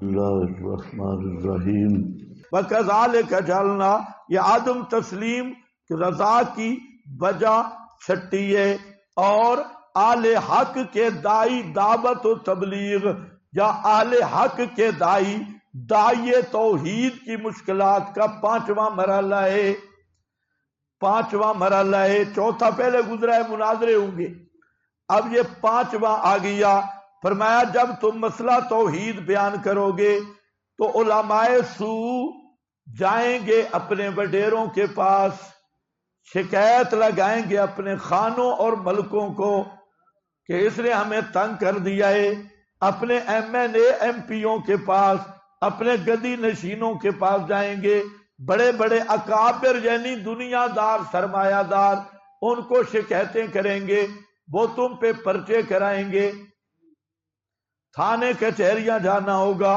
اللہ الرحمن الرحیم وَكَذَلِكَ جَعَلْنَا، یہ عدم تسلیم رضا کی وجہ چھٹی ہے، اور اہل حق کے دائی دعوت و تبلیغ یا اہل حق کے دائی توحید کی مشکلات کا پانچواں مرحلہ ہے، چوتھا پہلے گزرا ہے، مناظرے ہوں گے، اب یہ پانچواں آ گیا۔ فرمایا جب تم مسئلہ توحید بیان کرو گے تو علماء سو جائیں گے اپنے وڈیروں کے پاس، شکایت لگائیں گے اپنے خانوں اور ملکوں کو کہ اس نے ہمیں تنگ کر دیا ہے، اپنے ایم این اے ایم پیوں کے پاس، اپنے گدی نشینوں کے پاس جائیں گے، بڑے بڑے اکابر یعنی دنیا دار سرمایہ دار، ان کو شکایتیں کریں گے، وہ تم پہ پرچے کرائیں گے، تھانے کچہریاں جانا ہوگا،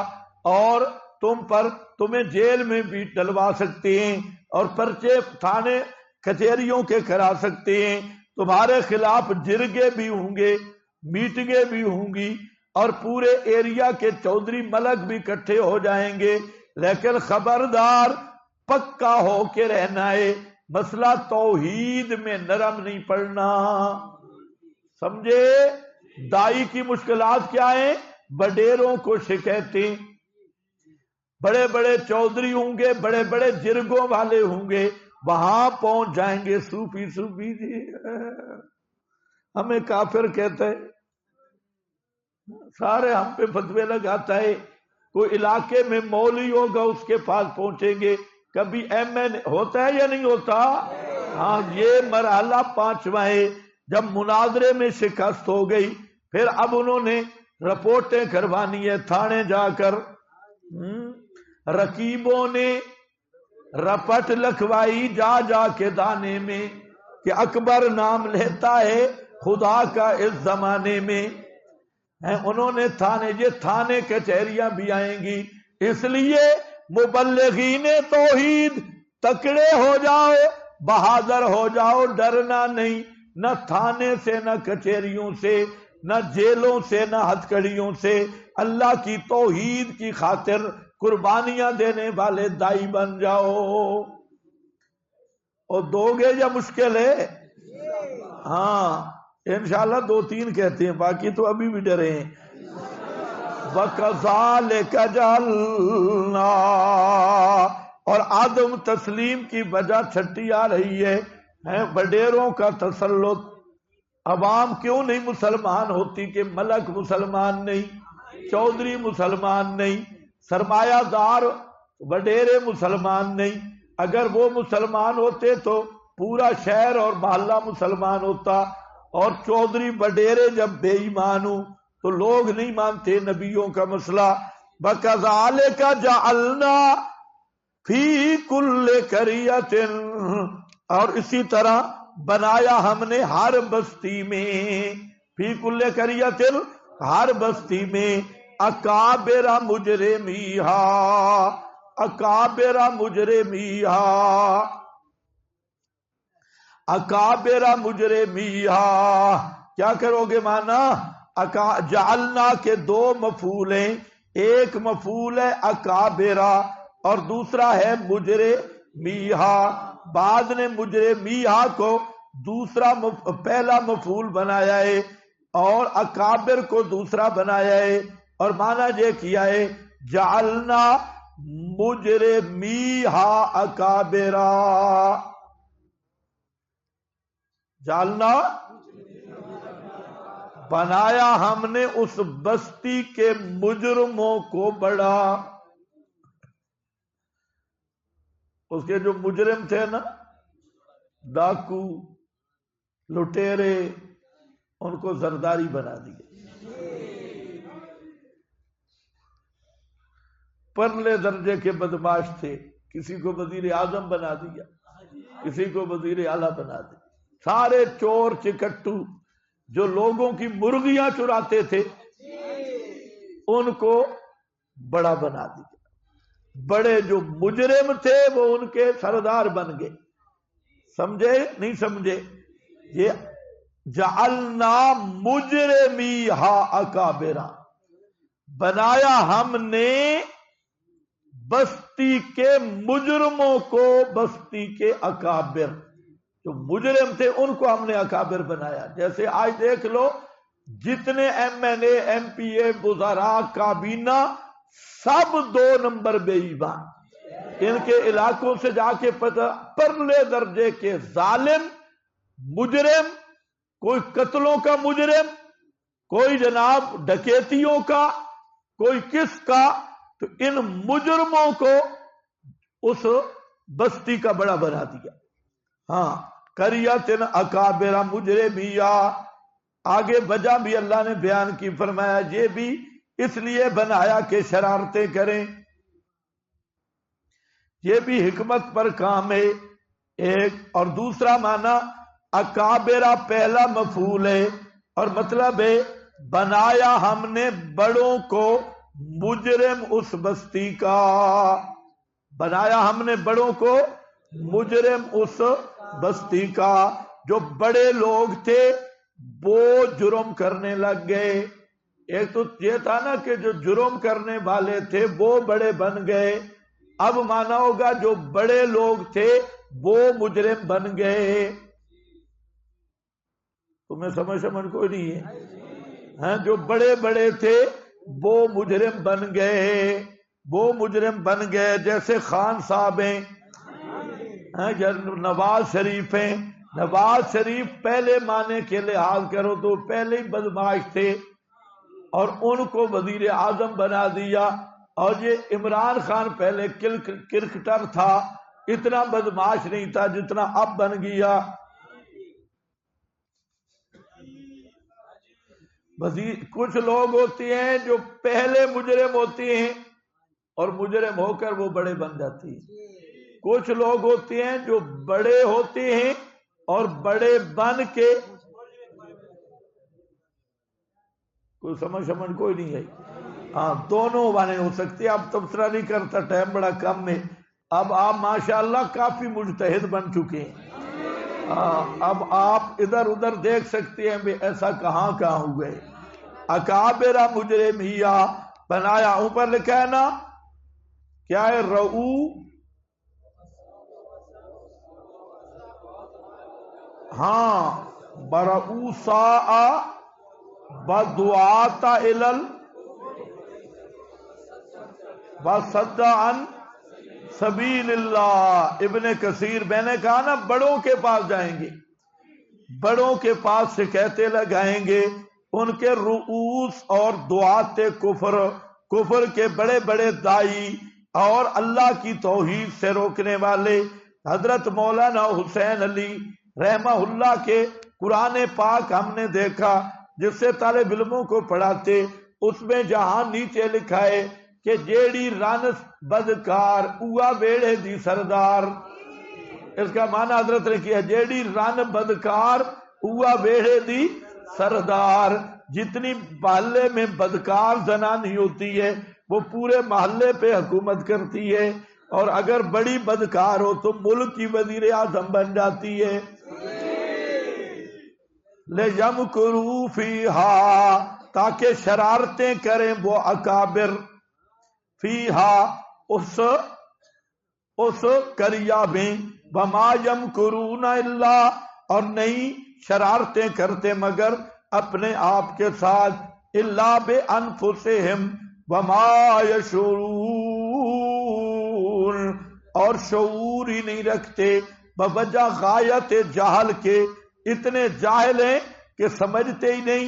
اور تمہیں جیل میں بھی ڈلوا سکتے ہیں، اور پرچے تھانے کچہریوں کے کرا سکتے ہیں، تمہارے خلاف جرگے بھی ہوں گے، میٹنگیں بھی ہوں گی، اور پورے ایریا کے چودھری ملک بھی اکٹھے ہو جائیں گے، لیکن خبردار پکا ہو کے رہنا ہے، مسئلہ توحید میں نرم نہیں پڑنا، سمجھے؟ دائی کی مشکلات کیا ہیں؟ وڈیروں کو شکایتیں، بڑے بڑے چودھری ہوں گے، بڑے بڑے جرگوں والے ہوں گے، وہاں پہنچ جائیں گے، صوفی جی ہمیں کافر کہتا ہے، سارے ہم پہ فتوے لگاتا ہے، کوئی علاقے میں مولوی ہوگا اس کے پاس پہنچیں گے، کبھی ایم این ہوتا ہے یا نہیں ہوتا؟ ہاں، یہ مرحلہ پانچواں ہے۔ جب مناظرے میں شکست ہو گئی، پھر اب انہوں نے رپورٹیں کروانی ہے تھانے جا کر، رقیبوں نے رپٹ لکھوائی جا کے دانے میں کہ اکبر نام لیتا ہے خدا کا اس زمانے میں، انہوں نے تھانے کچہریاں بھی آئیں گی، اس لیے مبلغین توحید تکڑے ہو جاؤ، بہادر ہو جاؤ، ڈرنا نہیں، نہ تھانے سے، نہ کچہریوں سے، نہ جیلوں سے، نہ ہتھکڑیوں سے، اللہ کی توحید کی خاطر قربانیاں دینے والے دائی بن جاؤ۔ اور دو گے یا مشکل ہے؟ ہاں انشاءاللہ 2-3 کہتے ہیں، باقی تو ابھی بھی ڈرے ہیں۔ وَكَذَلِكَ جَعَلْنَا، اور عدم تسلیم کی وجہ چھٹی آ رہی ہے، وڈیروں کا تسلط۔ عوام کیوں نہیں مسلمان ہوتی؟ کہ ملک مسلمان نہیں، چودھری مسلمان نہیں، سرمایہ دار وڈیرے مسلمان نہیں، اگر وہ مسلمان ہوتے تو پورا شہر اور محلہ مسلمان ہوتا، اور چودھری وڈیرے جب بے ایمان ہوں تو لوگ نہیں مانتے نبیوں کا مسئلہ۔ وَكَذَلِكَ جَعَلْنَا فِي كُلِّ قَرْيَةٍ، اور اسی طرح بنایا ہم نے ہر بستی میں، فی کل قریۃ، ہر بستی میں، اکابر مجرمیہا، اکابر مجرمیہا، اکابر مجرمیہا، کیا کرو گے مانا؟ جعلنا کے 2 مفعول ہیں، ایک مفعول ہے اکابرہ اور دوسرا ہے مجرمیہا، بعد نے مجرمیہا کو پہلا مفعول بنایا ہے اور اکابر کو دوسرا بنایا ہے، اور معنی یہ کیا ہے جعلنا مجرمیہا اکابرہ، جعلنا بنایا ہم نے اس بستی کے مجرموں کو بڑا، اس کے جو مجرم تھے نا، ڈاکو لٹیرے، ان کو زرداری بنا دیے، پرلے درجے کے بدماش تھے، کسی کو وزیر اعظم بنا دیا، کسی کو وزیر اعلیٰ بنا دیا، سارے چور چکٹو جو لوگوں کی مرغیاں چراتے تھے ان کو بڑا بنا دیا، بڑے جو مجرم تھے وہ ان کے سردار بن گئے، سمجھے نہیں سمجھے؟ یہ جعلنا مجرمیہا اکابرہ، بنایا ہم نے بستی کے مجرموں کو بستی کے اکابر، جو مجرم تھے ان کو ہم نے اکابر بنایا. جیسے آج دیکھ لو جتنے ایم این اے، ایم پی اے، وزراء، کابینہ، سب 2 نمبر بے ایمان. ان کے علاقوں سے جا کے پتہ پرلے درجے کے ظالم مجرم، کوئی قتلوں کا مجرم، کوئی جناب ڈکیتیوں کا، کوئی کس کا، تو ان مجرموں کو اس بستی کا بڑا بنا دیا. ہاں قریۃ اکابر مجرمیا. آگے وجہ بھی اللہ نے بیان کی، فرمایا یہ بھی اس لیے بنایا کہ شرارتیں کریں. یہ بھی حکمت پر کام ہے ایک. اور دوسرا معنی اکابرہ پہلا مفعول ہے، اور مطلب ہے بنایا ہم نے بڑوں کو مجرم اس بستی کا. بنایا ہم نے بڑوں کو مجرم اس بستی کا. جو بڑے لوگ تھے وہ جرم کرنے لگ گئے. ایک تو یہ تھا نا کہ جو جرم کرنے والے تھے وہ بڑے بن گئے. اب مانا ہوگا جو بڑے لوگ تھے وہ مجرم بن گئے. تمہیں سمجھ کوئی نہیں ہے؟ جو بڑے بڑے تھے وہ مجرم بن گئے، وہ مجرم بن گئے. جیسے خان صاحب ہیں، نواز شریف ہیں. نواز شریف پہلے معنی کے لحاظ کرو تو پہلے ہی بدماش تھے اور ان کو وزیر اعظم بنا دیا. اور یہ عمران خان پہلے کرکٹر تھا، اتنا بدماش نہیں تھا جتنا اب بن گیا. کچھ لوگ ہوتے ہیں جو پہلے مجرم ہوتے ہیں اور مجرم ہو کر وہ بڑے بن جاتے ہیں. کچھ لوگ ہوتے ہیں جو بڑے ہوتے ہیں اور بڑے بن کے، کوئی سمجھ کوئی نہیں ہے. ہاں دونوں بانے ہو سکتے. اب تبصرہ نہیں کرتا، ٹائم بڑا کم ہے. اب آپ ماشاءاللہ کافی مجتہد بن چکے ہیں. اب آپ ادھر ادھر دیکھ سکتے ہیں بھی ایسا کہاں ہوئے. اکابر مجرمیا بنایا، اوپر لکھا ہے نا کیا ہے، رؤو ہاں برؤسا بدعات الل وصد عن سبیل اللہ. ابن کثیر میں نے کہا نا بڑوں کے پاس جائیں گے، بڑوں کے پاس شکایتیں لگائیں گے. ان کے رؤوس اور دعات کفر کے بڑے بڑے دائی اور اللہ کی توحید سے روکنے والے. حضرت مولانا حسین علی رحمہ اللہ کے قرآن پاک ہم نے دیکھا جس سے طالب علموں کو پڑھاتے، اس میں جہاں نیچے لکھا ہے کہ جیڑی رانس بدکار اوہ بیڑے دی سردار. اس کا معنی حضرت نے کیا جیڑی رن بدکار اوہ بیڑے دی سردار. جتنی محلے میں بدکار زنانی ہوتی ہے وہ پورے محلے پہ حکومت کرتی ہے، اور اگر بڑی بدکار ہو تو ملک کی وزیر اعظم بن جاتی ہے. لِيَمْكُرُوا فِيهَا تاکہ شرارتیں کریں وہ اکابر، فیہا اس قریہ میں، وما یمکرون الا اور نہیں شرارتیں کرتے مگر اپنے آپ کے ساتھ، الا بانفسہم وما یشعرون اور شعور ہی نہیں رکھتے، بوجہ غایت جہل کے اتنے جاہل ہیں کہ سمجھتے ہی نہیں